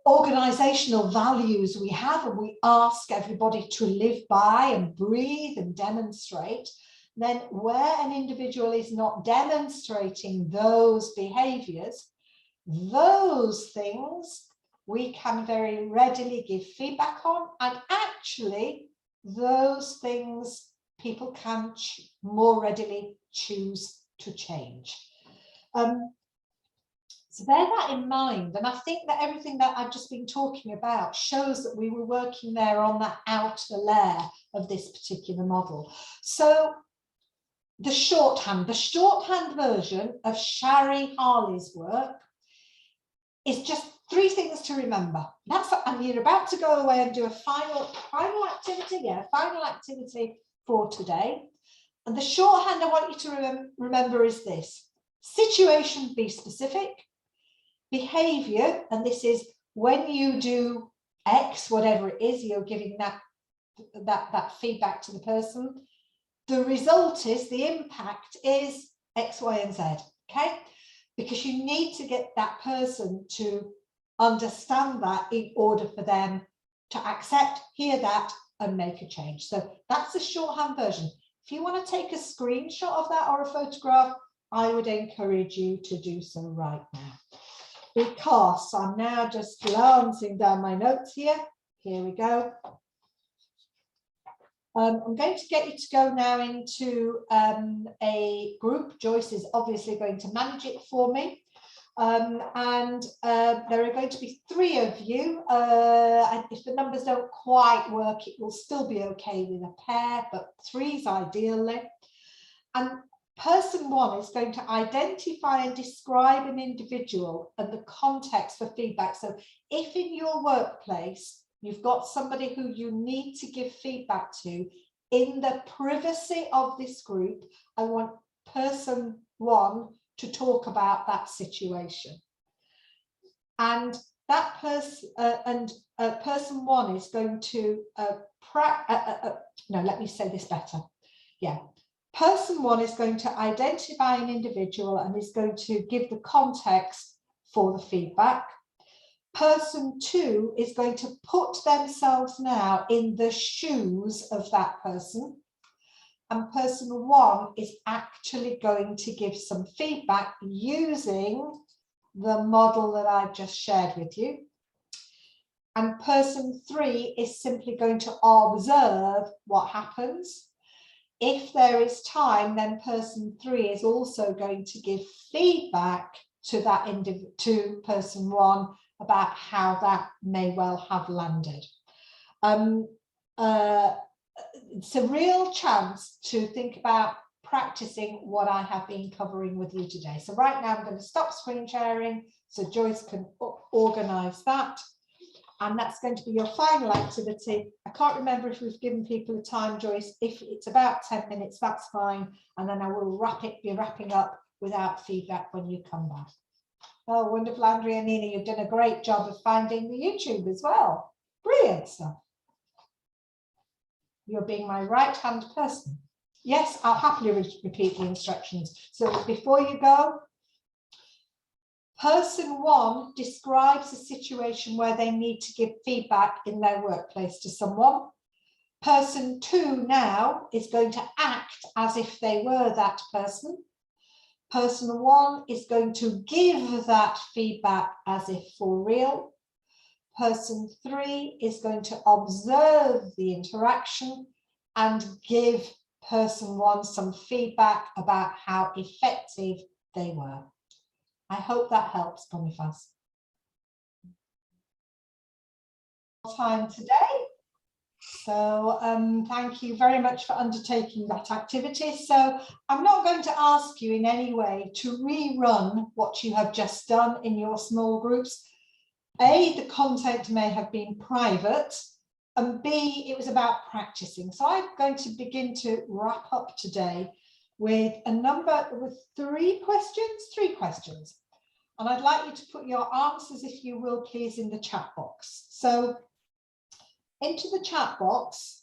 Speaker 1: organizational values we have, and we ask everybody to live by and breathe and demonstrate. Then where an individual is not demonstrating those behaviors, those things we can very readily give feedback on, and actually those things people can more readily choose to change. So bear that in mind, and I think that everything that I've just been talking about shows that we were working there on that outer layer of this particular model. So the shorthand version of Shari Harley's work is just 3 things to remember. And you're about to go away and do a final activity for today. And the shorthand I want you to remember is this: situation, be specific; behavior, and this is when you do X, whatever it is, you're giving that feedback to the person. The result is, the impact is X, Y, and Z, okay? Because you need to get that person to understand that in order for them to accept, hear that, and make a change. So that's the shorthand version. If you want to take a screenshot of that or a photograph, I would encourage you to do so right now. Because I'm now just glancing down my notes here. Here we go. I'm going to get you to go now into a group. Joyce is obviously going to manage it for me. There are going to be 3 of you. And if the numbers don't quite work, it will still be okay with a pair, but 3's ideally. And person 1 is going to identify and describe an individual and the context for feedback. So if in your workplace, you've got somebody who you need to give feedback to, in the privacy of this group, I want person 1 to talk about that situation. And that person, person 1 is going to, no, let me say this better. Yeah. Person 1 is going to identify an individual and is going to give the context for the feedback. Person 2 is going to put themselves now in the shoes of that person. And person 1 is actually going to give some feedback using the model that I've just shared with you. And person 3 is simply going to observe what happens. If there is time, then person 3 is also going to give feedback to that to person 1 about how that may well have landed. It's a real chance to think about practicing what I have been covering with you today. So right now I'm going to stop screen sharing so Joyce can organise that. And that's going to be your final activity. I can't remember if we've given people a time, Joyce. If it's about 10 minutes, that's fine. And then I will be wrapping up without feedback when you come back. Oh, wonderful, Andrea and Nina, you've done a great job of finding the YouTube as well. Brilliant stuff. You're being my right-hand person. Yes, I'll happily repeat the instructions. So before you go, person 1 describes a situation where they need to give feedback in their workplace to someone. Person 2 now is going to act as if they were that person. Person 1 is going to give that feedback as if for real. Person 3 is going to observe the interaction and give person 1 some feedback about how effective they were. I hope that helps, Boniface. Time today. So thank you very much for undertaking that activity. So I'm not going to ask you in any way to rerun what you have just done in your small groups. A, the content may have been private, and B, it was about practicing. So I'm going to begin to wrap up today with three questions. And I'd like you to put your answers, if you will, please, in the chat box. So into the chat box,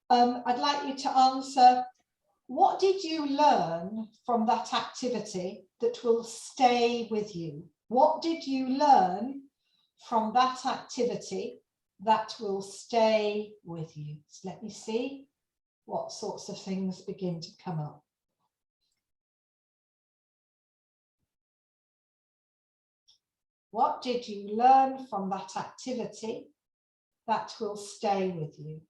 Speaker 1: I'd like you to answer, what did you learn from that activity that will stay with you? What did you learn from that activity that will stay with you? So let me see what sorts of things begin to come up. What did you learn from that activity that will stay with you?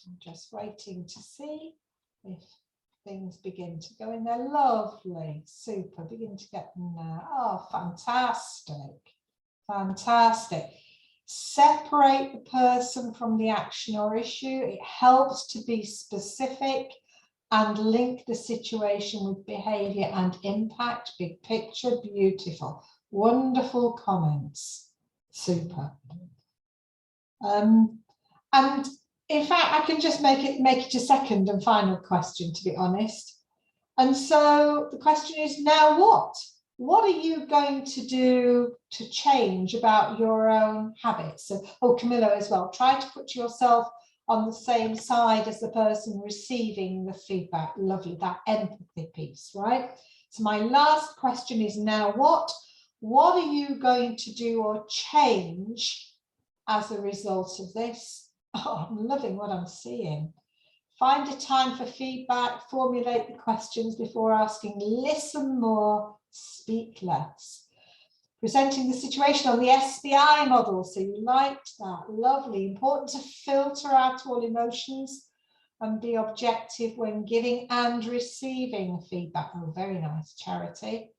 Speaker 1: I'm just waiting to see if things begin to go in there. Lovely, super, begin to get them now. Oh, fantastic, fantastic. Separate the person from the action or issue. It helps to be specific and link the situation with behavior and impact. Big picture, beautiful, wonderful comments, super. And in fact, I can just make it a second and final question, to be honest. And so the question is, now what? What are you going to do to change about your own habits? So, oh, Camilla as well, try to put yourself on the same side as the person receiving the feedback. Lovely, that empathy piece, right? So my last question is, now what? What are you going to do or change as a result of this? Oh, I'm loving what I'm seeing. Find a time for feedback, formulate the questions before asking, listen more, speak less. Presenting the situation on the SBI model, so you liked that, lovely. Important to filter out all emotions and be objective when giving and receiving feedback. Oh, very nice, Charity.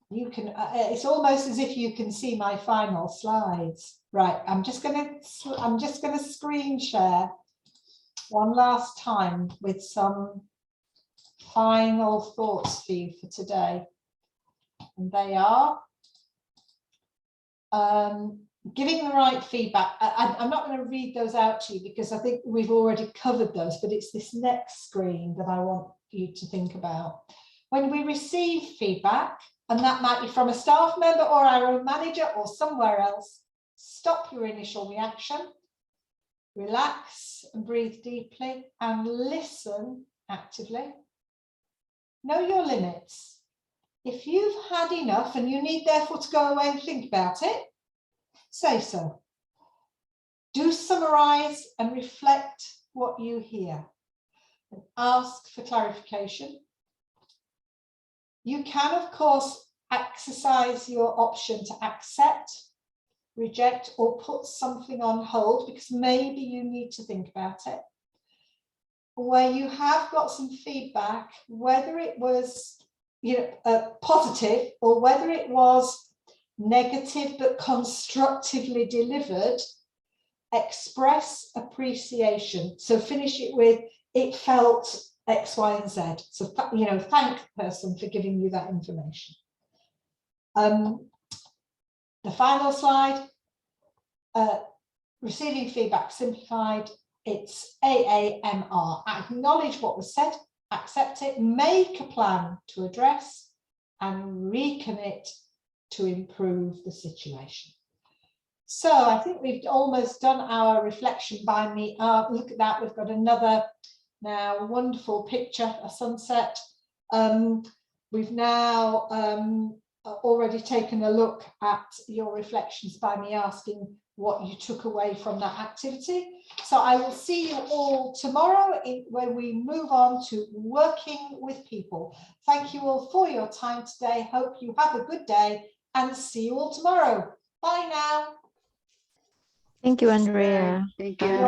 Speaker 1: You can, it's almost as if you can see my final slides. Right, I'm just gonna screen share one last time with some final thoughts for you for today. And they are giving the right feedback. I'm not going to read those out to you because I think we've already covered those, but it's this next screen that I want you to think about. When we receive feedback, and that might be from a staff member or our own manager or somewhere else, stop your initial reaction. Relax and breathe deeply and listen actively. Know your limits. If you've had enough and you need therefore to go away and think about it, say so. Do summarize and reflect what you hear and ask for clarification. You can, of course, exercise your option to accept, reject, or put something on hold because maybe you need to think about it. Where you have got some feedback, whether it was positive or whether it was negative but constructively delivered, express appreciation. So finish it with, it felt X, Y, and Z. So, thank the person for giving you that information. The final slide, receiving feedback simplified, it's AAMR. Acknowledge what was said, accept it, make a plan to address, and recommit to improve the situation. So I think we've almost done our reflection by me. Look at that, we've got another now wonderful picture, a sunset. We've now already taken a look at your reflections by me asking what you took away from that activity. So I will see you all tomorrow when we move on to working with people. Thank you all for your time today. Hope you have a good day and see you all tomorrow. Bye now.
Speaker 2: Thank you, Andrea.
Speaker 5: Thank you.